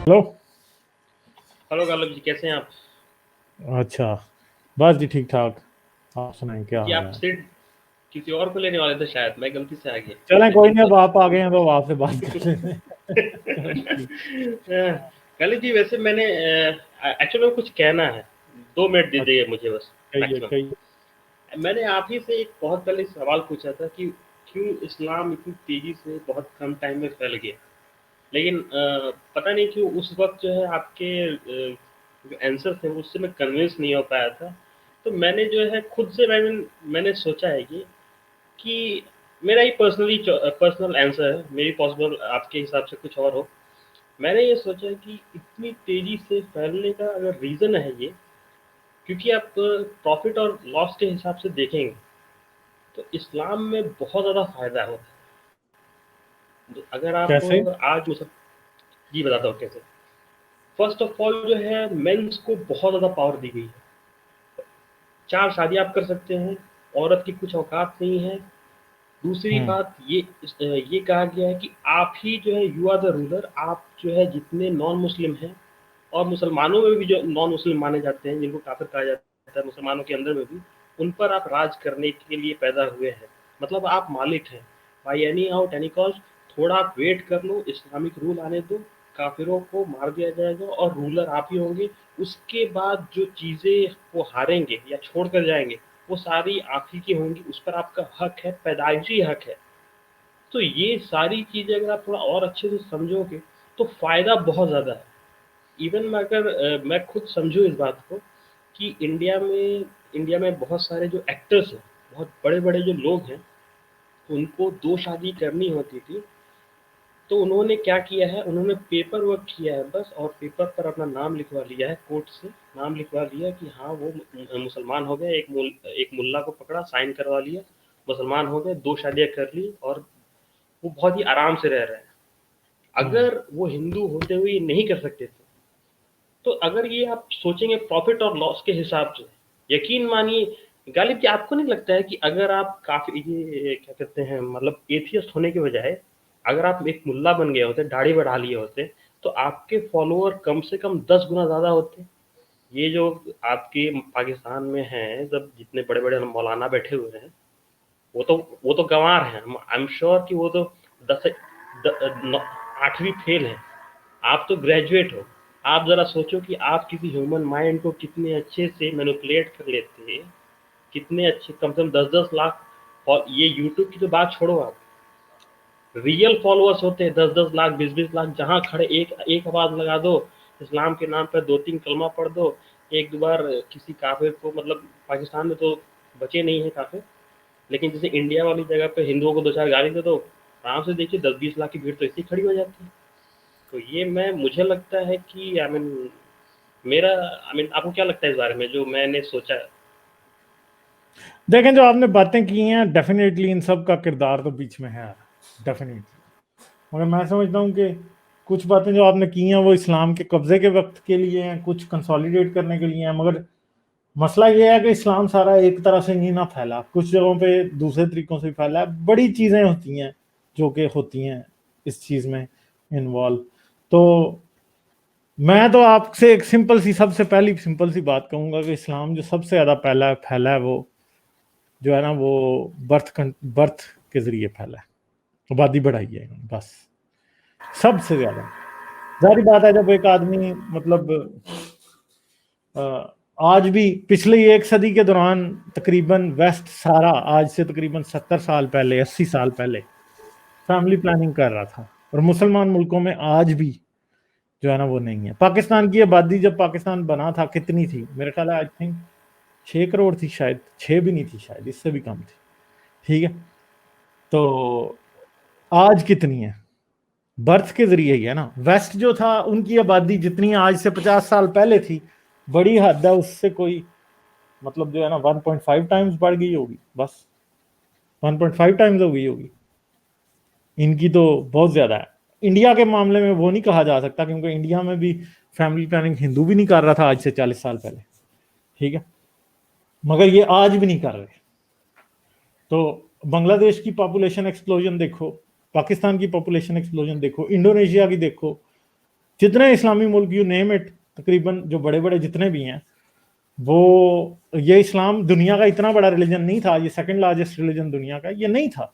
Hello. Hello Ghalib जी, कैसे हैं आप? अच्छा, बस जी ठीक ठाक। आप सुनाएं, क्या जी, हाल आप है? सीट किसी और को लेने वाले थे, शायद मैं गलती से आ गया। चलें, कोई लेकिन नहीं, अब तो आप आ गए हैं तो आपसे बात कर लेते हैं। जी, गालिब जी, वैसे मैंने एक्चुअली में कुछ कहना है। 2 मिनट अच्छा, दीजिए मुझे बस, कहिए मैक्सिमम। कहिए। मैंने आप ही से एक बहुत पहले सवाल पूछा था कि क्यों इस्लाम इतनी तेजी से बहुत कम टाइम में फैल गया। लेकिन पता नहीं क्यों उस वक्त जो है आपके जो आंसर थे उससे मैं कन्विंस नहीं हो पाया था। तो मैंने जो है खुद से मैंने सोचा है कि मेरा ही पर्सनल आंसर है, मेरी पॉसिबल आपके हिसाब से कुछ और हो। मैंने ये सोचा कि इतनी तेजी से फैलने का अगर रीज़न है ये, क्योंकि आप प्रॉफिट और लॉस के हिसाब से देखेंगे तो इस्लाम में बहुत ज़्यादा फ़ायदा होता है। तो अगर आप कैसे? आज मुझे जी बताता हूँ कैसे। फर्स्ट ऑफ ऑल जो है मेंस को बहुत ज़्यादा पावर दी गई है। 4 शादी आप कर सकते हैं, औरत की कुछ औकात नहीं है। दूसरी हम्म। बात ये कहा गया है कि आप ही जो है यू आर द रूलर। आप जो है जितने नॉन मुस्लिम हैं और मुसलमानों में भी जो नॉन मुस्लिम माने जाते हैं, जिनको काफिर कहा जाता है मुसलमानों के अंदर में भी, उन पर आप राज करने के लिए पैदा हुए हैं। मतलब आप मालिक हैं by any out any cost. थोड़ा आप वेट कर लो, इस्लामिक रूल आने दो, काफिरों को मार दिया जाएगा और रूलर आप ही होंगे। उसके बाद जो चीज़ें वो हारेंगे या छोड़ कर जाएंगे वो सारी आप ही की होंगी, उस पर आपका हक है, पैदाइशी हक है। तो ये सारी चीज़ें अगर आप थोड़ा और अच्छे से समझोगे तो फ़ायदा बहुत ज़्यादा है। इवन मैं अगर मैं खुद समझूँ इस बात को कि इंडिया में बहुत सारे जो एक्टर्स हैं, बहुत बड़े-बड़े जो लोग हैं, उनको 2 शादी करनी होती थी, तो उन्होंने क्या किया है, उन्होंने पेपर वर्क किया है बस, और पेपर पर अपना नाम लिखवा लिया है, कोर्ट से नाम लिखवा लिया कि हाँ, वो मुसलमान हो गए, एक मुल्ला को पकड़ा, साइन करवा लिया, मुसलमान हो गए, 2 शादियाँ कर ली और वो बहुत ही आराम से रह रहे हैं। हम्म। अगर वो हिंदू होते हुए ये नहीं कर सकते थे, तो अगर ये आप सोचेंगे प्रॉफिट और लॉस के हिसाब से, यकीन मानिए गालिब जी, आपको नहीं लगता है कि अगर आप काफ़ी ये क्या कहते हैं, मतलब एथियस्ट होने के बजाय अगर आप एक मुल्ला बन गए होते, दाढ़ी बढ़ा लिए होते, तो आपके फॉलोअर कम से कम 10 गुना ज़्यादा होते। ये जो आपके पाकिस्तान में हैं, सब जितने बड़े-बड़े मौलाना बैठे हुए हैं, वो तो गँवार हैं। आई एम श्योर कि वो तो 10 8वीं फेल हैं। आप तो ग्रेजुएट हो। आप ज़रा सोचो कि आप किसी ह्यूमन माइंड को कितने अच्छे से मैनिपुलेट कर लेते हैं, कितने अच्छे, कम से कम 10-10 लाख। और ये यूट्यूब की तो बात छोड़ो आप, रियल फॉलोअर्स होते हैं 10-10 लाख, 20-20 लाख, जहाँ खड़े एक एक आवाज़ लगा दो, इस्लाम के नाम पर 2-3 कलमा पढ़ दो, एक दो बार किसी काफिर को, मतलब पाकिस्तान में तो बचे नहीं हैं काफिर, लेकिन जैसे इंडिया वाली जगह पे हिंदुओं को 2-4 गाली दे दो, आराम से देखिए 10-20 लाख की भीड़ तो ऐसे ही खड़ी हो जाती है। तो ये मैं मुझे लगता है कि मेरा आपको क्या लगता है इस बारे में जो मैंने सोचा है? देखें, जो आपने बातें की हैं, डेफिनेटली इन सब का किरदार तो बीच में है, डेफिनेटली। मगर मैं समझता हूँ कि कुछ बातें जो आपने की हैं वो इस्लाम के कब्जे के वक्त के लिए हैं, कुछ कंसोलिडेट करने के लिए हैं। मगर मसला ये है कि इस्लाम सारा एक तरह से नहीं ना फैला, कुछ जगहों पे दूसरे तरीकों से फैला है। बड़ी चीज़ें होती हैं जो कि होती हैं इस चीज़ में इन्वॉल्व। तो मैं तो आपसे एक सिंपल सी, सबसे पहली सिंपल सी बात कहूंगा कि इस्लाम जो सबसे ज़्यादा पहला फैला है वो जो है ना, वो बर्थ के ज़रिए फैला है। आबादी बढ़ाई है इन्होंने, बस। सबसे ज़्यादा जाहिर बात है, जब एक आदमी मतलब आज भी पिछली एक सदी के दौरान तकरीबन वेस्ट सारा, आज से तकरीबन 70 साल पहले, 80 साल पहले फैमिली प्लानिंग कर रहा था। और मुसलमान मुल्कों में आज भी जो है ना वो नहीं है। पाकिस्तान की आबादी जब पाकिस्तान बना था कितनी थी? मेरे ख्याल है आई थिंक 6 करोड़ थी, शायद 6 भी नहीं थी, शायद इससे भी कम थी। ठीक है, तो आज कितनी है? बर्थ के जरिए ही है ना। वेस्ट जो था उनकी आबादी जितनी आज से 50 साल पहले थी, बड़ी हद है उससे कोई, मतलब जो है ना 1.5 टाइम्स बढ़ गई होगी, बस 1.5 टाइम्स हो गई होगी। इनकी तो बहुत ज्यादा है। इंडिया के मामले में वो नहीं कहा जा सकता, क्योंकि इंडिया में भी फैमिली प्लानिंग हिंदू भी नहीं कर रहा था आज से 40 साल पहले। ठीक है, मगर ये आज भी नहीं कर रहे। तो बांग्लादेश की पॉपुलेशन एक्सप्लोजन देखो, पाकिस्तान की पॉपुलेशन एक्सप्लोजन देखो, इंडोनेशिया की देखो, जितने इस्लामी मुल्क यू नेम इट, तकरीबन जो बड़े बड़े जितने भी हैं, वो ये इस्लाम दुनिया का इतना बड़ा रिलीजन नहीं था, ये सेकंड लार्जेस्ट रिलीजन दुनिया का ये नहीं था,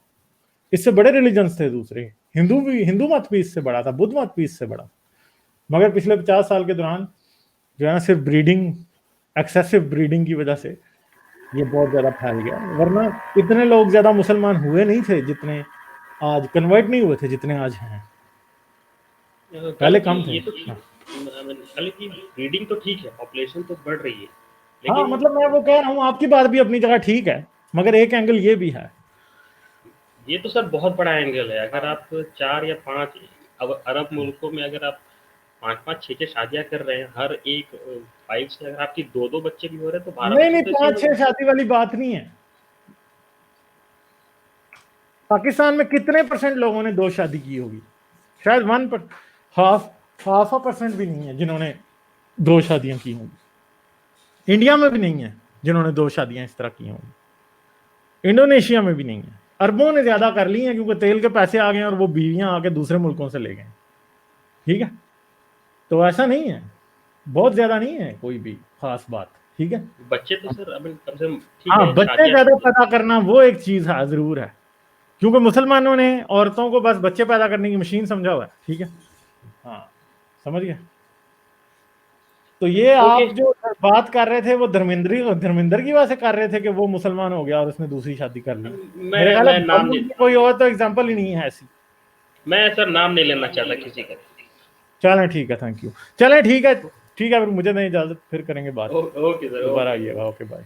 इससे बड़े रिलीजन्स थे दूसरे। हिंदू मत भी इससे बड़ा था, बुद्ध मत भी इससे बड़ा। मगर पिछले 50 साल के दौरान जो है ना, सिर्फ ब्रीडिंग, एक्सेसिव ब्रीडिंग की वजह से ये बहुत ज्यादा फैल गया, वरना इतने लोग ज्यादा मुसलमान हुए नहीं थे जितने आज, कन्वर्ट नहीं हुए थे जितने आज हैं, पहले कम थे। ये तो खाली की ब्रीडिंग तो ठीक है, पॉपुलेशन तो बढ़ रही है, हाँ लेकिन मतलब मैं वो कह रहा हूँ, आपकी बात भी अपनी जगह ठीक है, मगर एक एंगल ये भी है। ये तो सर बहुत बड़ा एंगल है। अगर आप 4 या 5 अरब मुल्कों में अगर आप 5-5 6-6 शादियां कर रहे हैं, हर एक वाइफ से अगर आपकी 2-2 बच्चे भी हो रहे हैं, तो 12 नहीं बच्चे नहीं, तो इसमें 5-6 शादी वाली बात नहीं है। पाकिस्तान में कितने % लोगों ने 2 शादी की होगी? शायद 1%, हाफ % भी नहीं है जिन्होंने 2 शादियां की होंगी। इंडिया में भी नहीं है जिन्होंने 2 शादियां इस तरह की होंगी। इंडोनेशिया में भी नहीं है। अरबों ने ज्यादा कर ली हैं क्योंकि तेल के पैसे आ गए और वो बीवियां आके दूसरे मुल्कों से ले गए। ठीक है, तो ऐसा नहीं है, बहुत ज्यादा नहीं है कोई भी खास बात। ठीक है, बच्चे तो सर अब कम से कम ठीक हाँ है, बच्चे शादियां ज्यादा पैदा करना वो एक चीज है, जरूर है, क्योंकि मुसलमानों ने औरतों को बस बच्चे पैदा करने की मशीन समझा हुआ है। ठीक है, हाँ समझ गए। तो ये ओके। आप जो बात कर रहे थे वो धर्मेंद्र की वजह से कर रहे थे कि वो मुसलमान हो गया और उसने दूसरी शादी कर ली। मेरे ख्याल मैं है नाम बॉलीवुड नहीं की कोई और तो एग्जांपल ही नहीं है ऐसी। मैं सर नाम नहीं लेना चाहता किसी का। चलें ठीक है, थैंक यू। चलें ठीक है, ठीक है, फिर मुझे नहीं इजाजत, फिर करेंगे बात, ओके सर, दोबारा ओके। आइएगा। Okay bye.